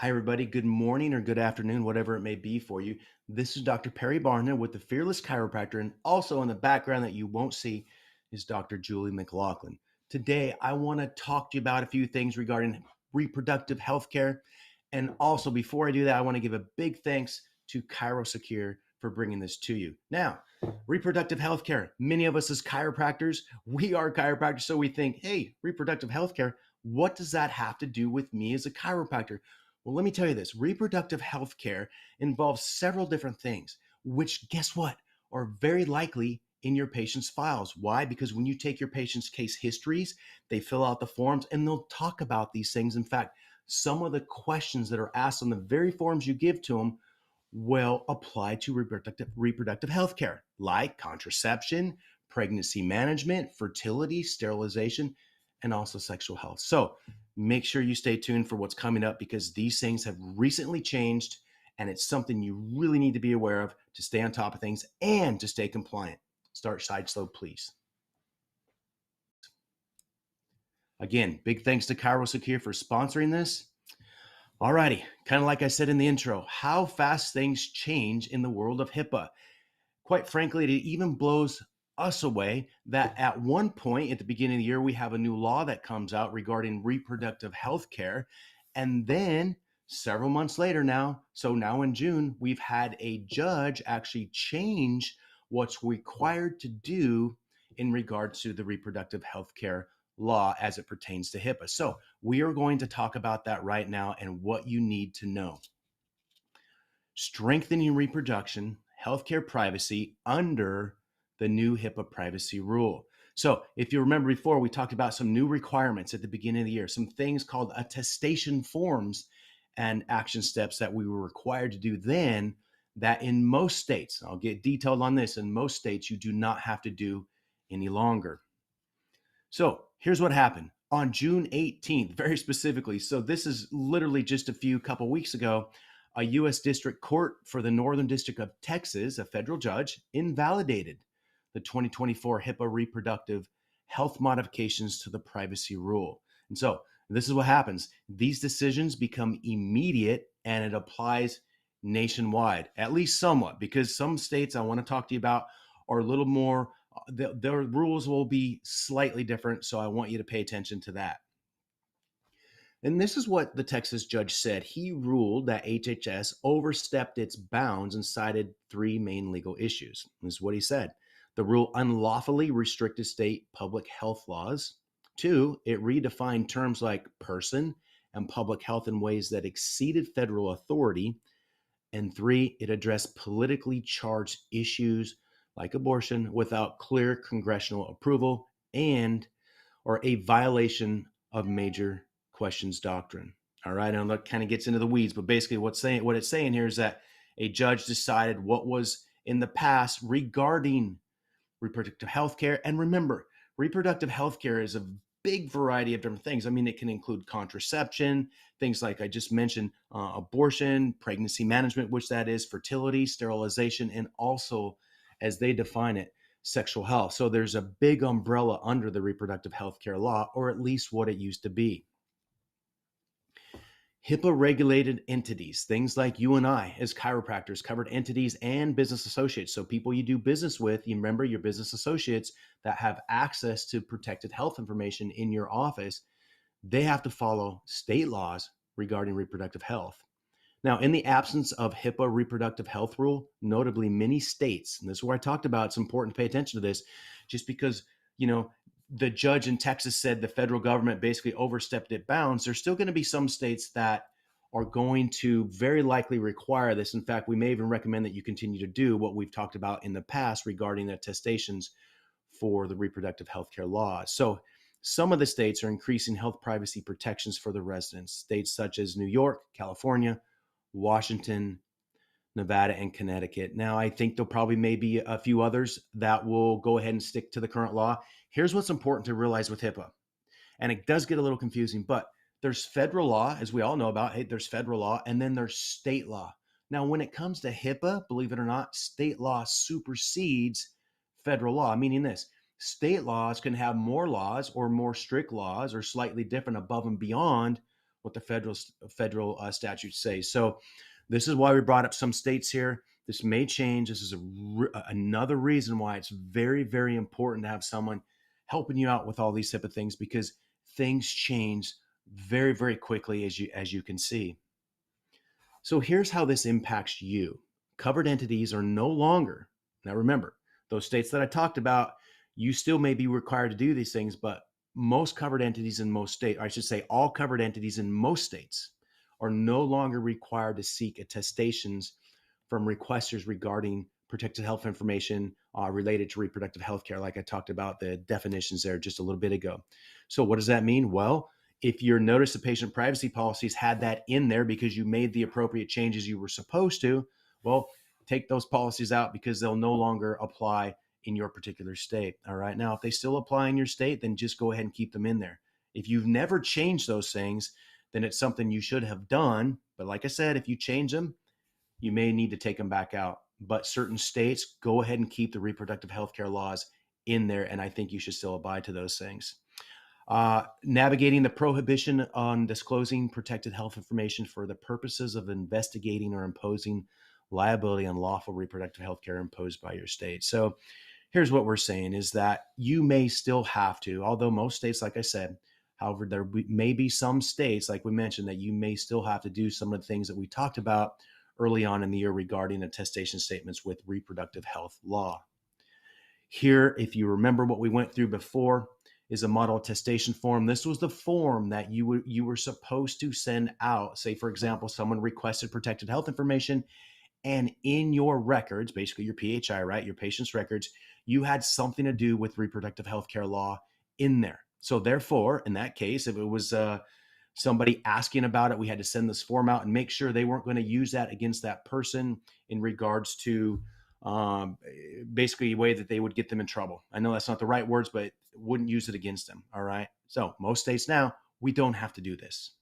Hi, everybody. Good morning or good afternoon, whatever it may be for you. This is Dr. Perry Barna with the Fearless Chiropractor, and also in the background that you won't see is Dr. Julie McLaughlin. Today, I want to talk to you about a few things regarding reproductive health care. And also, before I do that, I want to give a big thanks to ChiroSecure for bringing this to you. Now, reproductive health care. Many of us as chiropractors, we are chiropractors, so we think, hey, reproductive health care, what does that have to do with me as a chiropractor? Well, let me tell you this reproductive health care involves several different things, which, guess what, are very likely in your patient's files. Why? Because when you take your patient's case histories, they fill out the forms and they'll talk about these things. In fact, some of the questions that are asked on the very forms you give to them will apply to reproductive health care, like contraception, pregnancy management, fertility, sterilization, and also sexual health. So make sure you stay tuned for what's coming up because these things have recently changed and it's something you really need to be aware of to stay on top of things and to stay compliant. Start side slow, please. Again, big thanks to ChiroSecure for sponsoring this. Alrighty, kind of like I said in the intro, how fast things change in the world of HIPAA. Quite frankly, it even blows us away that at one point at the beginning of the year, we have a new law that comes out regarding reproductive health care. And then several months later now, so now in June, we've had a judge actually change what's required to do in regards to the reproductive health care law as it pertains to HIPAA. So we are going to talk about that right now and what you need to know. Strengthening reproduction, healthcare privacy under the new HIPAA privacy rule. So, if you remember before, we talked about some new requirements at the beginning of the year, some things called attestation forms and action steps that we were required to do then that in most states, I'll get detailed on this, in most states, you do not have to do any longer. So, here's what happened on June 18th, very specifically. So, this is literally just a couple weeks ago. A U.S. District Court for the Northern District of Texas, a federal judge, invalidated the 2024 HIPAA reproductive health modifications to the privacy rule. And so this is what happens. These decisions become immediate and it applies nationwide, at least somewhat, because some states I want to talk to you about are a little more, their rules will be slightly different. So I want you to pay attention to that. And this is what the Texas judge said. He ruled that HHS overstepped its bounds and cited three main legal issues. This is what he said. The rule unlawfully restricted state public health laws. Two, it redefined terms like person and public health in ways that exceeded federal authority. And three, it addressed politically charged issues like abortion without clear congressional approval and or a violation of major questions doctrine. All right, and that kind of gets into the weeds, but basically what it's saying here is that a judge decided what was in the past regarding reproductive health care. And remember, reproductive health care is a big variety of different things. I mean, it can include contraception, things like I just mentioned, abortion, pregnancy management, which that is, fertility, sterilization, and also, as they define it, sexual health. So there's a big umbrella under the reproductive health care law, or at least what it used to be. HIPAA regulated entities, things like you and I as chiropractors, covered entities and business associates. So people you do business with, you remember your business associates that have access to protected health information in your office, they have to follow state laws regarding reproductive health. Now, in the absence of HIPAA reproductive health rule, notably many states, and this is where I talked about, it's important to pay attention to this, just because, the judge in Texas said the federal government basically overstepped its bounds, there's still going to be some states that are going to very likely require this. In fact, we may even recommend that you continue to do what we've talked about in the past regarding attestations for the reproductive health care laws. So some of the states are increasing health privacy protections for the residents, states such as New York, California, Washington, Nevada, and Connecticut. Now, I think there'll probably maybe a few others that will go ahead and stick to the current law. Here's what's important to realize with HIPAA, and it does get a little confusing, but there's federal law, as we all know about. Hey, there's federal law, and then there's state law. Now, when it comes to HIPAA, believe it or not, state law supersedes federal law, meaning this. State laws can have more laws or more strict laws or slightly different above and beyond what the federal statutes say. So this is why we brought up some states here. This may change. This is another reason why it's very, very important to have someone helping you out with all these type of things, because things change very, very quickly, as you can see. So here's how this impacts you. Covered entities are no longer, now remember, those states that I talked about, you still may be required to do these things, but most covered entities in most states, I should say all covered entities in most states, are no longer required to seek attestations from requesters regarding protected health information related to reproductive health care, like I talked about the definitions there just a little bit ago. So what does that mean? Well, if your notice of patient privacy policies had that in there because you made the appropriate changes you were supposed to, well, take those policies out because they'll no longer apply in your particular state. All right. Now, if they still apply in your state, then just go ahead and keep them in there. If you've never changed those things, then it's something you should have done. But like I said, if you change them, you may need to take them back out. But certain states, go ahead and keep the reproductive health care laws in there. And I think you should still abide to those things. Navigating the prohibition on disclosing protected health information for the purposes of investigating or imposing liability on lawful reproductive health care imposed by your state. So here's what we're saying is that you may still have to, although most states, like I said, however, there may be some states, like we mentioned, that you may still have to do some of the things that we talked about early on in the year regarding attestation statements with reproductive health law. Here, if you remember what we went through before, is a model attestation form. This was the form that you were supposed to send out. Say, for example, someone requested protected health information, and in your records, basically your PHI, right, your patient's records, you had something to do with reproductive health care law in there. So therefore, in that case, if it was somebody asking about it, we had to send this form out and make sure they weren't going to use that against that person in regards to basically a way that they would get them in trouble. I know that's not the right words, but wouldn't use it against them. All right. So most states now, we don't have to do this.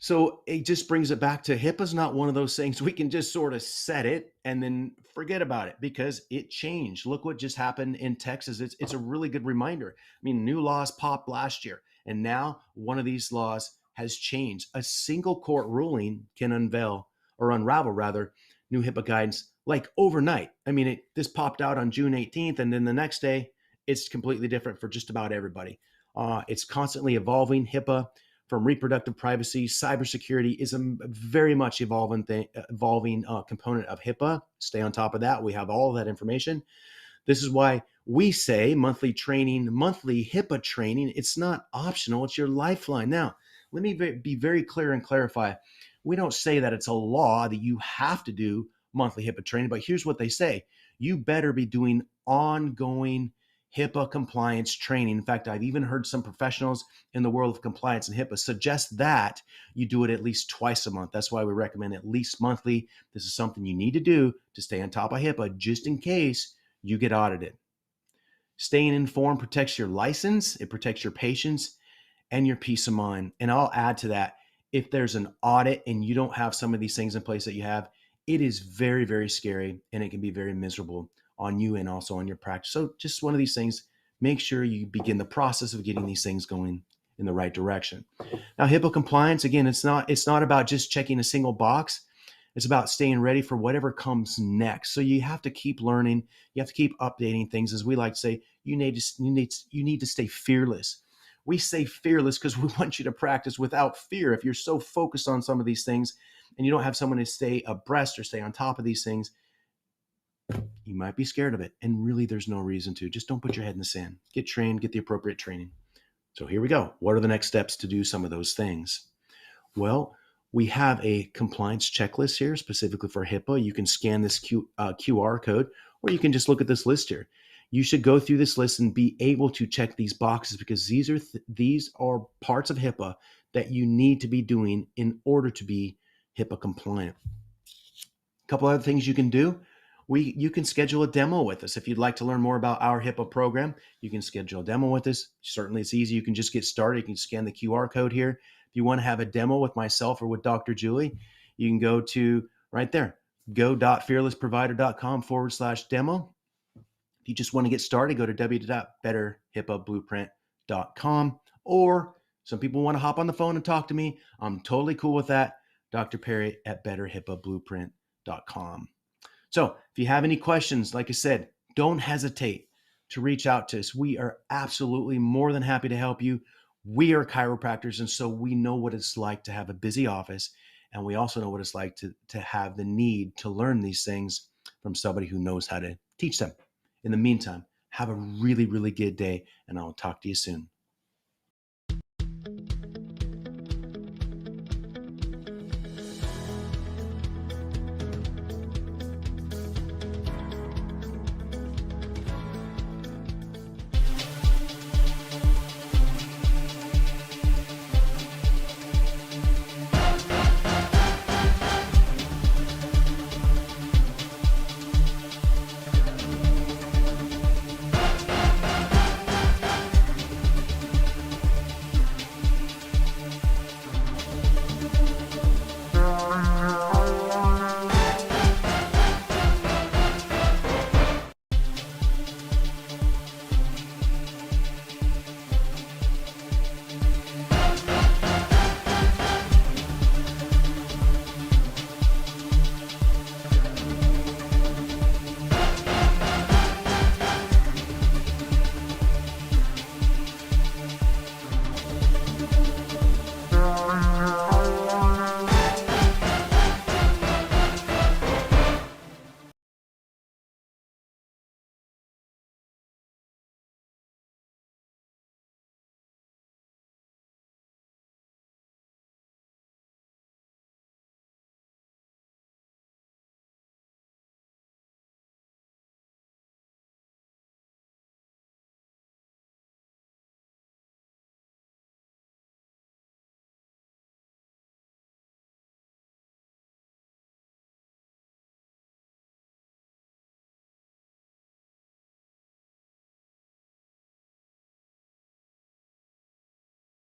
So it just brings it back to HIPAA's not one of those things we can just sort of set it and then forget about it because it changed. Look what just happened in Texas. It's a really good reminder. I mean, new laws popped last year, and now one of these laws has changed. A single court ruling can unravel rather new HIPAA guidance like overnight. I mean, this popped out on June 18th, and then the next day it's completely different for just about everybody. It's constantly evolving. HIPAA, from reproductive privacy, cybersecurity is a very much evolving component of HIPAA. Stay on top of that. We have all of that information. This is why we say monthly HIPAA training. It's not optional. It's your lifeline. Now, let me be very clear and clarify. We don't say that it's a law that you have to do monthly HIPAA training, but here's what they say. You better be doing ongoing HIPAA compliance training. In fact, I've even heard some professionals in the world of compliance and HIPAA suggest that you do it at least twice a month. That's why we recommend at least monthly. This is something you need to do to stay on top of HIPAA just in case you get audited. Staying informed protects your license, it protects your patients and your peace of mind. And I'll add to that, if there's an audit and you don't have some of these things in place that you have, it is very, very scary and it can be very miserable on you and also on your practice. So just one of these things, make sure you begin the process of getting these things going in the right direction. Now, HIPAA compliance, again, it's not about just checking a single box. It's about staying ready for whatever comes next. So you have to keep learning. You have to keep updating things. As we like to say, you need to stay fearless. We say fearless because we want you to practice without fear. If you're so focused on some of these things and you don't have someone to stay abreast or stay on top of these things, you might be scared of it. And really, there's no reason to. Just don't put your head in the sand. Get trained, get the appropriate training. So here we go. What are the next steps to do some of those things? Well, we have a compliance checklist here specifically for HIPAA. You can scan this QR code, or you can just look at this list here. You should go through this list and be able to check these boxes because these are parts of HIPAA that you need to be doing in order to be HIPAA compliant. A couple other things you can do. You can schedule a demo with us. If you'd like to learn more about our HIPAA program, you can schedule a demo with us. Certainly, it's easy. You can just get started. You can scan the QR code here. If you want to have a demo with myself or with Dr. Julie, you can go to right there, go.fearlessprovider.com/demo. If you just want to get started, go to www.betterhipaablueprint.com or Some people want to hop on the phone and talk to me. I'm totally cool with that. Dr. Perry at betterhippablueprint.com. So if you have any questions, like I said, don't hesitate to reach out to us. We are absolutely more than happy to help you. We are chiropractors, and so we know what it's like to have a busy office, and we also know what it's like to have the need to learn these things from somebody who knows how to teach them. In the meantime, have a really, really good day, and I'll talk to you soon.